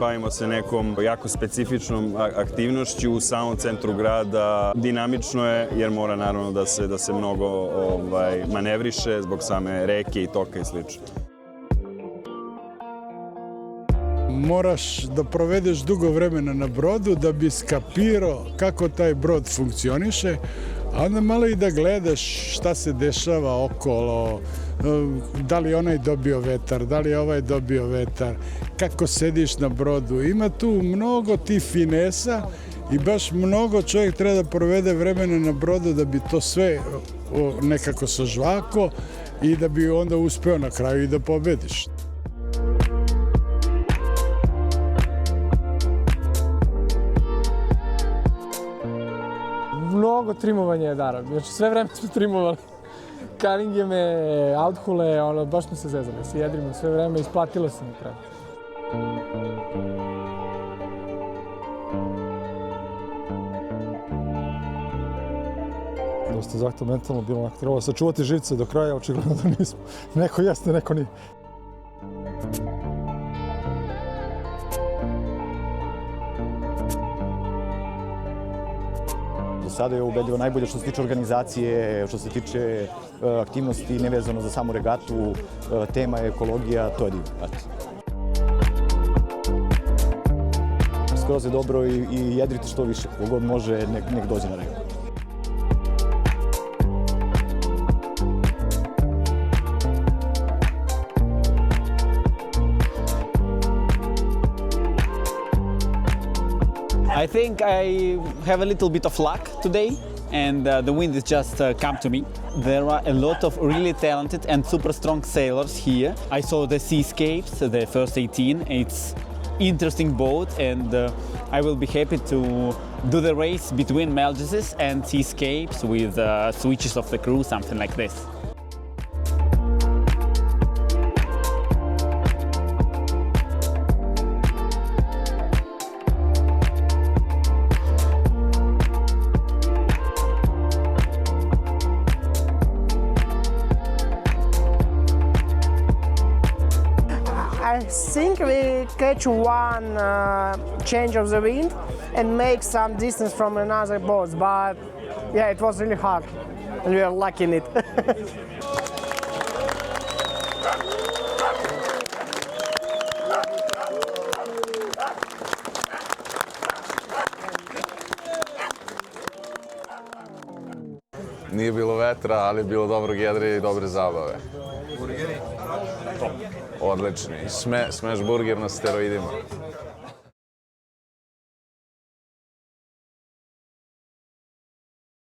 bavimo se nekom jako specifičnom aktivnošću u samom centru grada. Dinamično je jer mora naravno da se mnogo manevriše zbog same reke i toka i slično. Moraš da provedeš dugo vremena na brodu da bi skapirao kako taj brod funkcioniše, a onda malo i da gledaš šta se dešava okolo, da li onaj dobio vetar, da li ovaj dobio vetar, kako sediš na brodu. Ima tu mnogo tih finesa i baš mnogo čovjek treba da provede vremena na brodu da bi to sve nekako sažvako i da bi onda uspeo na kraju i da pobediš. Mnogo trimovanja je Dara, znači sve vreme smo trimovali. Kaningeme, althule, baš smo se zezali, se jedrimo sve vreme, isplatilo se na kraju. Dosta zahtevno mentalno bilo, trebalo sačuvati živce do kraja, očigledno da nismo. Neko jeste, neko nije. Sada je ubedljivo najbolje što se tiče organizacije, što se tiče aktivnosti nevezano za samu regatu, tema je ekologija, to je divno. Skroz je dobro i jedrite što više, kogod može nek dođe na regatu. I think I have a little bit of luck today, and the wind has just come to me. There are a lot of really talented and super strong sailors here. I saw the Seascapes, the first 18. It's interesting boat, and I will be happy to do the race between Melgeses and Seascapes with switches of the crew, something like this. I think we catch one change of the wind and make some distance from another boat, but yeah, it was really hard and we were lucky in it. Nije bilo vetra, ali je bilo dobrog jedrenja i dobre zabave. Burgeri? Odlični. Smash burger na steroidima.